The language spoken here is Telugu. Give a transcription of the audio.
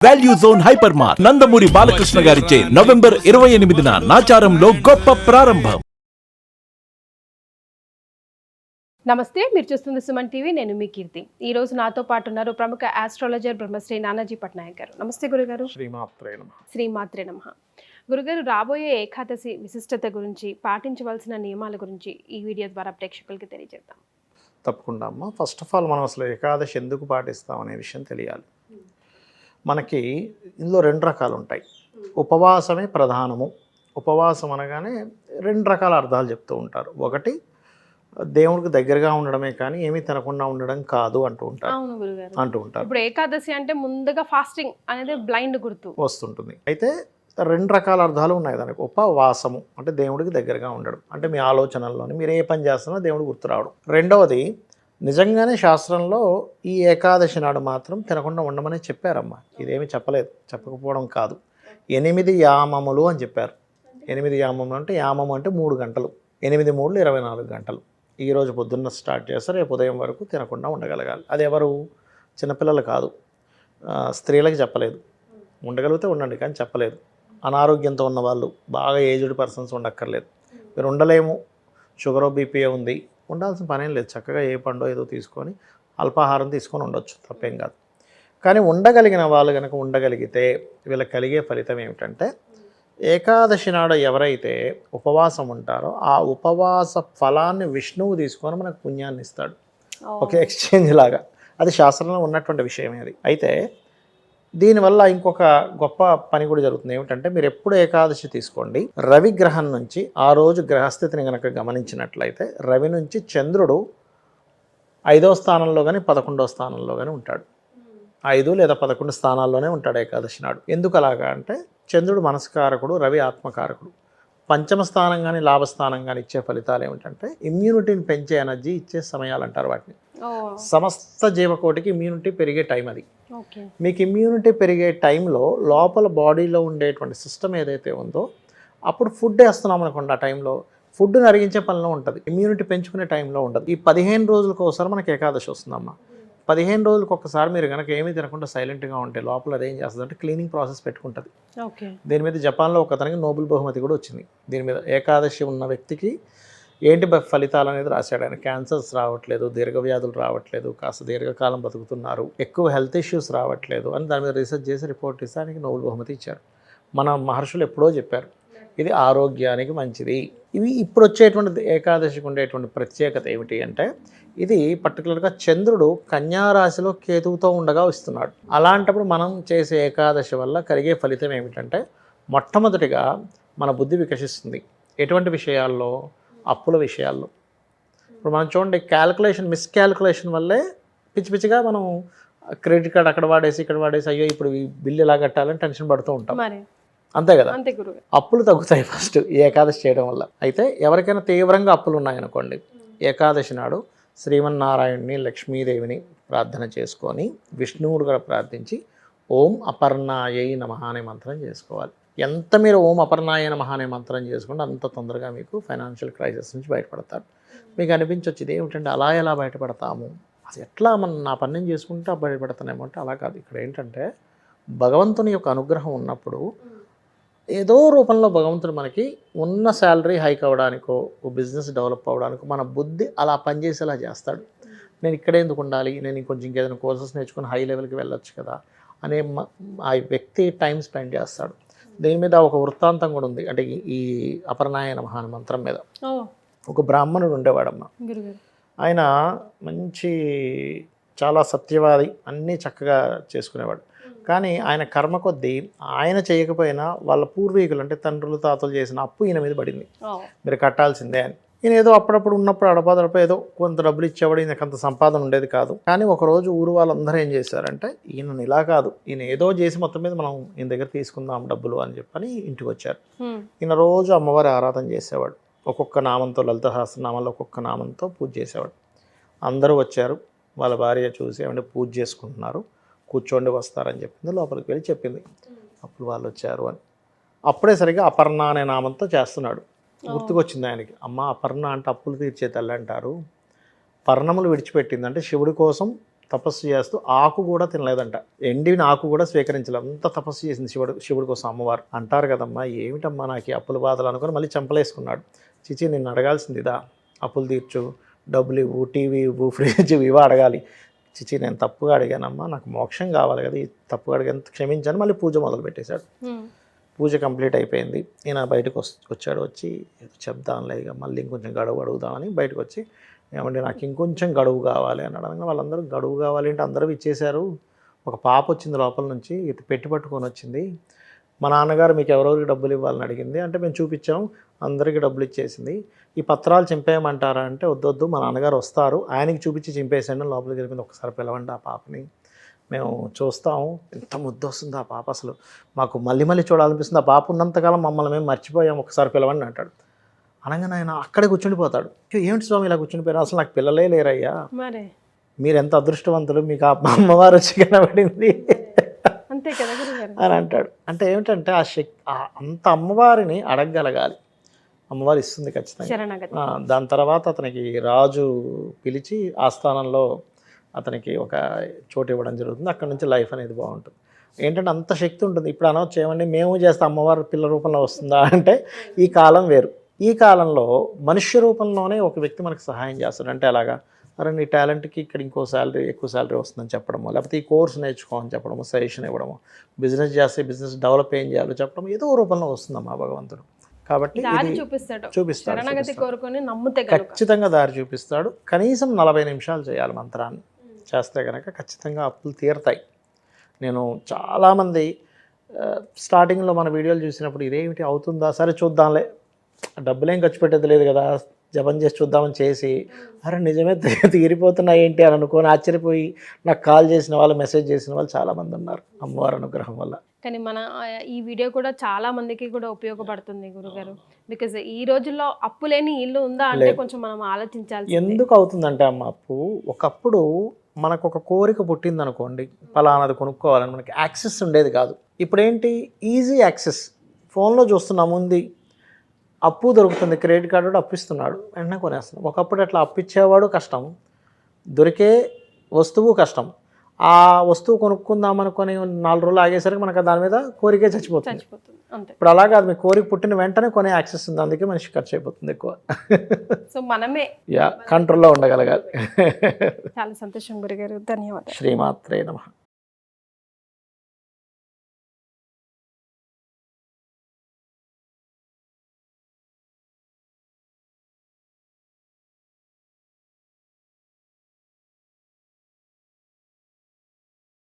Value Zone Hyper Mart Nandamuri Balakrishna గారిచే నవంబర్ 28న నాచారంలో గొప్ప ప్రారంభం. నమస్తే, మీరు చూస్తుంది సుమన్ టీవీ. నేను మీ కీర్తి. ఈ రోజు నాతో పాటు ఉన్నారు ప్రముఖ ఆస్ట్రాలజర్ బ్రహ్మశ్రీ నానాజీ పట్నాయక్ గారు. నమస్తే గురుగారు. శ్రీమాత్రే నమః. గురుగారు, రాబోయే ఏకాదశి విశిష్టత గురించి, పాటించవలసిన నియమాల గురించి ఈ వీడియో ద్వారా ప్రేక్షకులకి తెలియజేద్దాం. తప్పకుండా అమ్మ. ఫస్ట్ ఆఫ్ ఆల్ మనం అసలు ఏకాదశి ఎందుకు పాటిస్తాం అనే విషయం తెలియాలి. మనకి ఇందులో రెండు రకాలు ఉంటాయి. ఉపవాసమే ప్రధానము. ఉపవాసం అనగానే రెండు రకాల అర్థాలు చెప్తూ ఉంటారు. ఒకటి, దేవుడికి దగ్గరగా ఉండడమే కానీ ఏమీ తినకుండా ఉండడం కాదు అంటూ ఉంటారు. ఇప్పుడు ఏకాదశి అంటే ముందుగా ఫాస్టింగ్ అనేది బ్లైండ్ గుర్తు వస్తుంటుంది. అయితే రెండు రకాల అర్థాలు ఉన్నాయి దానికి. ఉపవాసము అంటే దేవుడికి దగ్గరగా ఉండడం, అంటే మీ ఆలోచనల్లోని మీరు ఏ పని చేస్తున్నా దేవుడు గుర్తు రావడం. రెండవది, నిజంగానే శాస్త్రంలో ఈ ఏకాదశి నాడు మాత్రం తినకుండా ఉండమని చెప్పారమ్మా. ఇదేమి చెప్పలేదు, చెప్పకపోవడం కాదు. 8 యామములు అని చెప్పారు. 8 యామములు అంటే, యామము అంటే 3 గంటలు. 8 3 24 గంటలు. ఈరోజు పొద్దున్న స్టార్ట్ చేస్తారు, రేపు ఉదయం వరకు తినకుండా ఉండగలగాలి. అది ఎవరు? చిన్నపిల్లలు కాదు, స్త్రీలకు చెప్పలేదు. ఉండగలిగితే ఉండండి కానీ చెప్పలేదు. అనారోగ్యంతో ఉన్న వాళ్ళు, బాగా ఏజ్డ్ పర్సన్స్ ఉండక్కర్లేదు. మీరు ఉండలేము, షుగరో బీపీఏ ఉంది, ఉండాల్సిన పనేం లేదు. చక్కగా ఏ పండో ఏదో తీసుకొని అల్పాహారం తీసుకొని ఉండొచ్చు, తప్పేం కాదు. కానీ ఉండగలిగిన వాళ్ళు కనుక ఉండగలిగితే వీళ్ళకి కలిగే ఫలితం ఏమిటంటే, ఏకాదశి నాడు ఎవరైతే ఉపవాసం ఉంటారో ఆ ఉపవాస ఫలాన్ని విష్ణువు తీసుకొని మనకు పుణ్యాన్ని ఇస్తాడు. ఒక ఎక్స్చేంజ్ లాగా. అది శాస్త్రంలో ఉన్నటువంటి విషయమే అది. అయితే దీనివల్ల ఇంకొక గొప్ప పని కూడా జరుగుతుంది. ఏమిటంటే, మీరు ఎప్పుడు ఏకాదశి తీసుకోండి, రవి గ్రహం నుంచి ఆ రోజు గ్రహస్థితిని కనుక గమనించినట్లయితే, రవి నుంచి చంద్రుడు 5వ స్థానంలో కానీ 11వ స్థానంలో కానీ ఉంటాడు. 5 లేదా 11 స్థానాల్లోనే ఉంటాడు ఏకాదశి నాడు. ఎందుకు అలాగా అంటే, చంద్రుడు మనస్కారకుడు, రవి ఆత్మకారకుడు. పంచమ స్థానం కానీ లాభస్థానం కానీ ఇచ్చే ఫలితాలు ఏమిటంటే, ఇమ్యూనిటీని పెంచే ఎనర్జీ ఇచ్చే సమయాలు అంటారు వాటిని. సమస్త జీవకోటికి ఇమ్యూనిటీ పెరిగే టైం అది. మీకు ఇమ్యూనిటీ పెరిగే టైంలో లోపల బాడీలో ఉండేటువంటి సిస్టమ్ ఏదైతే ఉందో, అప్పుడు ఫుడ్ వేస్తున్నాం అనుకోండి, ఆ టైంలో ఫుడ్ని అరిగించే పనిలో ఉంటుంది, ఇమ్యూనిటీ పెంచుకునే టైంలో ఉంటుంది. ఈ 15 రోజులకు ఒకసారి మనకి ఏకాదశి వస్తుందమ్మా. 15 రోజులకు ఒకసారి మీరు కనుక ఏమీ తినకుండా సైలెంట్గా ఉంటే లోపల అదేం చేస్తుంది అంటే క్లీనింగ్ ప్రాసెస్ పెట్టుకుంటుంది. దీని మీద జపాన్లో ఒకతనికి నోబెల్ బహుమతి కూడా వచ్చింది. దీని మీద ఏకాదశి ఉన్న వ్యక్తికి ఏంటి ఫలితాలు అనేది రాశాడు ఆయన. క్యాన్సర్స్ రావట్లేదు, దీర్ఘవ్యాధులు రావట్లేదు, కాస్త దీర్ఘకాలం బతుకుతున్నారు, ఎక్కువ హెల్త్ ఇష్యూస్ రావట్లేదు అని దాని మీద రీసెర్చ్ చేసి రిపోర్ట్ ఇస్తే ఆయనకి నోబెల్ బహుమతి ఇచ్చారు. మన మహర్షులు ఎప్పుడో చెప్పారు ఇది ఆరోగ్యానికి మంచిది. ఇవి ఇప్పుడు వచ్చేటువంటి ఏకాదశికి ఉండేటువంటి ప్రత్యేకత ఏమిటి అంటే, ఇది పర్టికులర్గా చంద్రుడు కన్యా రాశిలో కేతువుతో ఉండగా వస్తున్నాడు. అలాంటప్పుడు మనం చేసే ఏకాదశి వల్ల కలిగే ఫలితం ఏమిటంటే, మొట్టమొదటిగా మన బుద్ధి వికసిస్తుంది. ఎటువంటి విషయాల్లో? అప్పుల విషయాల్లో. ఇప్పుడు మనం చూడండి, మిస్క్యాల్కులేషన్ వల్లే పిచ్చి పిచ్చిగా మనం క్రెడిట్ కార్డ్ అక్కడ వాడేసి ఇక్కడ వాడేసి, అయ్యో ఇప్పుడు ఈ బిల్లు ఎలా కట్టాలని టెన్షన్ పడుతూ ఉంటాం. అంతే కదా. అప్పులు తగ్గుతాయి ఫస్ట్ ఈ ఏకాదశి చేయడం వల్ల. అయితే ఎవరికైనా తీవ్రంగా అప్పులు ఉన్నాయనుకోండి, ఏకాదశి నాడు శ్రీమన్నారాయణుని, లక్ష్మీదేవిని ప్రార్థన చేసుకొని, విష్ణువుడు కూడా ప్రార్థించి ఓం అపర్ణాయై నమః అనే మంత్రం చేసుకోవాలి. ఎంత మీరు ఓం అపర్ణాయ నమః అనే మంత్రం చేసుకుంటే అంత తొందరగా మీకు ఫైనాన్షియల్ క్రైసిస్ నుంచి బయటపడతారు. మీకు అనిపించవచ్చు ఇది ఏమిటంటే అలా ఎలా బయటపడతాము, అది ఎట్లా నా పని చేసుకుంటే బయటపడతానేమో అంటే, అలా కాదు. ఇక్కడ ఏంటంటే, భగవంతుని యొక్క అనుగ్రహం ఉన్నప్పుడు ఏదో రూపంలో భగవంతుడు మనకి ఉన్న శాలరీ హైక్ అవ్వడానికో, బిజినెస్ డెవలప్ అవ్వడానికో మన బుద్ధి అలా పనిచేసేలా చేస్తాడు. నేను ఇక్కడే ఎందుకు ఉండాలి, నేను ఇంకొంచెం ఇంకేదైనా కోర్సెస్ నేర్చుకుని హై లెవెల్కి వెళ్ళొచ్చు కదా అనే ఆ వ్యక్తి టైం స్పెండ్ చేస్తాడు. దీని మీద ఒక వృత్తాంతం కూడా ఉంది. అంటే ఈ అపర్ణాయ నమః అనే మంత్రం మీద ఒక బ్రాహ్మణుడు ఉండేవాడమ్మ. ఆయన మంచి చాలా సత్యవాది, అన్నీ చక్కగా చేసుకునేవాడు. కానీ ఆయన కర్మ కొద్దీ ఆయన చేయకపోయినా వాళ్ళ పూర్వీకులు అంటే తండ్రులు తాతలు చేసిన అప్పు ఈయన మీద పడింది. మీరు కట్టాల్సిందే అని. ఈయన ఏదో అప్పుడప్పుడు ఉన్నప్పుడు అడపాదడప ఏదో కొంత డబ్బులు ఇచ్చేవాడు, ఈయనకు అంత సంపాదన ఉండేది కాదు. కానీ ఒకరోజు ఊరు వాళ్ళందరూ ఏం చేశారంటే, ఈయనని ఇలా కాదు, ఈయన ఏదో చేసి మొత్తం మీద మనం ఈయన దగ్గర తీసుకుందాం డబ్బులు అని చెప్పని ఇంటికి వచ్చారు. ఈయన రోజు అమ్మవారి ఆరాధన చేసేవాడు. ఒక్కొక్క నామంతో, లలిత సహస్రనామాల్లో ఒక్కొక్క నామంతో పూజ చేసేవాడు. అందరూ వచ్చారు. వాళ్ళ భార్య చూసి ఏమంటే పూజ చేసుకుంటున్నారు, కూర్చోండి వస్తారని చెప్పింది. లోపలికి వెళ్ళి చెప్పింది అప్పుడు వాళ్ళు వచ్చారు అని. అప్పుడే సరిగా అపర్ణ అనే నామంతో చేస్తున్నాడు. గుర్తుకొచ్చింది ఆయనకి, అమ్మ అపర్ణ అంటే అప్పులు తీర్చే తల్లి అంటారు, పర్ణములు విడిచిపెట్టింది అంటే శివుడి కోసం తపస్సు చేస్తూ ఆకు కూడా తినలేదంట, ఎండిన ఆకు కూడా స్వీకరించలేదు, అంత తపస్సు చేసింది శివుడి కోసం అమ్మవారు. అంటారు కదమ్మా ఏమిటమ్మా నాకు ఈ అప్పుల బాధలు అనుకుని మళ్ళీ చంపలేసుకున్నాడు. చిచి నిన్ను అడగాల్సింది ఇదా, అప్పులు తీర్చు, డబ్బులు ఇవ్వు, టీవీ ఇవ్వు, ఫ్రిడ్జ్ ఇవ్వు అడగాలి. చిచి నేను తప్పుగా అడిగానమ్మా, నాకు మోక్షం కావాలి కదా, ఈ తప్పుగా అడిగాను క్షమించాను. మళ్ళీ పూజ మొదలు పెట్టేశాడు. పూజ కంప్లీట్ అయిపోయింది. ఈయన బయటకు వచ్చాడు. వచ్చి చెప్దాంలే ఇక మళ్ళీ ఇంకొంచెం గడువు అడుగుదామని బయటకు వచ్చి, ఏమంటే నాకు ఇంకొంచెం గడువు కావాలి అని అడగగా వాళ్ళందరూ గడువు కావాలి అంటే అందరూ ఇచ్చేశారు. ఒక పాప వచ్చింది లోపల నుంచి, ఇది పెట్టి పట్టుకొని వచ్చింది. మా నాన్నగారు మీకు ఎవరెవరికి డబ్బులు ఇవ్వాలని అడిగింది అంటే మేము చూపించాం, అందరికీ డబ్బులు ఇచ్చేసింది. ఈ పత్రాలు చింపేయమంటారా అంటే వద్దొద్దు, మా నాన్నగారు వస్తారు, ఆయనకి చూపించి చింపేసాను. లోపలికి వెళ్ళింది. ఒకసారి పిలవండి ఆ పాపని, మేము చూస్తాము. ఎంత ముద్దు వస్తుంది ఆ పాప, అసలు మాకు మళ్ళీ మళ్ళీ చూడాలనిపిస్తుంది. ఆ పాప ఉన్నంతకాలం మమ్మల్ని మేము మర్చిపోయాం, ఒకసారి పిలవండి అంటాడు. అనగానే ఆయన అక్కడే కూర్చుండిపోతాడు. ఏమిటి స్వామి ఇలా కూర్చుండిపోయారు, అసలు నాకు పిల్లలే లేరయ్యా, మీరు ఎంత అదృష్టవంతులు, మీకు ఆ అమ్మవారు వచ్చి కనబడింది అంతే కదా గురుగారు అని అంటాడు. అంటే ఏమిటంటే ఆ శక్తి, అంత అమ్మవారిని అడగగలగాలి, అమ్మవారు ఇస్తుంది ఖచ్చితంగా. దాని తర్వాత అతనికి రాజు పిలిచి ఆస్థానంలో అతనికి ఒక చోటు ఇవ్వడం జరుగుతుంది. అక్కడ నుంచి లైఫ్ అనేది బాగుంటుంది. ఏంటంటే అంత శక్తి ఉంటుంది. ఇప్పుడు అనవచ్చు ఏమండి మేము చేస్తే అమ్మవారి పిల్ల రూపంలో వస్తుందా అంటే ఈ కాలం వేరు. ఈ కాలంలో మనుష్య రూపంలోనే ఒక వ్యక్తి మనకు సహాయం చేస్తాడు. అంటే అలాగా, అరే నీ టాలెంట్కి ఇక్కడ ఇంకో శాలరీ, ఎక్కువ శాలరీ వస్తుందని చెప్పడము, లేకపోతే ఈ కోర్స్ నేర్చుకోమని చెప్పడము, సజెషన్ ఇవ్వడము, బిజినెస్ చేస్తే బిజినెస్ డెవలప్ ఏం చేయాలో చెప్పడం, ఏదో రూపంలో వస్తుందమ్మా భగవంతుడు. కాబట్టి చూపిస్తాడు, ఖచ్చితంగా దారి చూపిస్తాడు. కనీసం 40 నిమిషాలు చేయాలి మంత్రాన్ని, చేస్తే కనుక ఖచ్చితంగా అప్పులు తీరతాయి. నేను చాలామంది స్టార్టింగ్లో మన వీడియోలు చూసినప్పుడు ఇదేమిటి అవుతుందా, సరే చూద్దాంలే, డబ్బులేం ఖర్చు పెట్టేది లేదు కదా, జపం చేసి చూద్దామని చేసి, అరే నిజమే తీరిపోతున్నాయి ఏంటి అని అనుకొని ఆశ్చర్యపోయి నాకు కాల్ చేసిన వాళ్ళు, మెసేజ్ చేసిన వాళ్ళు చాలామంది ఉన్నారు అమ్మవారి అనుగ్రహం వల్ల. కానీ మన ఈ వీడియో కూడా చాలా మందికి కూడా ఉపయోగపడుతుంది గురుగారు. బికాజ్ ఈ రోజుల్లో అప్పు లేని ఇల్లు ఉందా అంటే కొంచెం మనం ఆలోచించాలి. ఎందుకు అవుతుందంటే అమ్మ అప్పు, ఒకప్పుడు మనకు ఒక కోరిక పుట్టింది అనుకోండి, పలానాది కొనుక్కోవాలని, మనకి యాక్సెస్ ఉండేది కాదు. ఇప్పుడు ఏంటి, ఈజీ యాక్సెస్, ఫోన్లో చూస్తున్నాం, ఉంది అప్పు దొరుకుతుంది, క్రెడిట్ కార్డు అప్పు ఇస్తున్నాడు, వెంటనే కొనేస్తున్నాం. ఒకప్పుడు అట్లా అప్పు ఇచ్చేవాడు కష్టం, దొరికే వస్తువు కష్టం. ఆ వస్తువు కొనుక్కుందామనుకొని 4 రోజులు ఆగేసరికి మనకు దాని మీద కోరికే చచ్చిపోతుంది. ఇప్పుడు అలాగే అది మీ కోరిక పుట్టిన వెంటనే కొనే యాక్సెస్ ఉంది, అందుకే మనిషి ఖర్చు అయిపోతుంది ఎక్కువ. సో మనమే కంట్రోల్లో ఉండగలగాలి. చాలా సంతోషం గురుగారు, ధన్యవాదాలు. శ్రీమాత్రే నమః.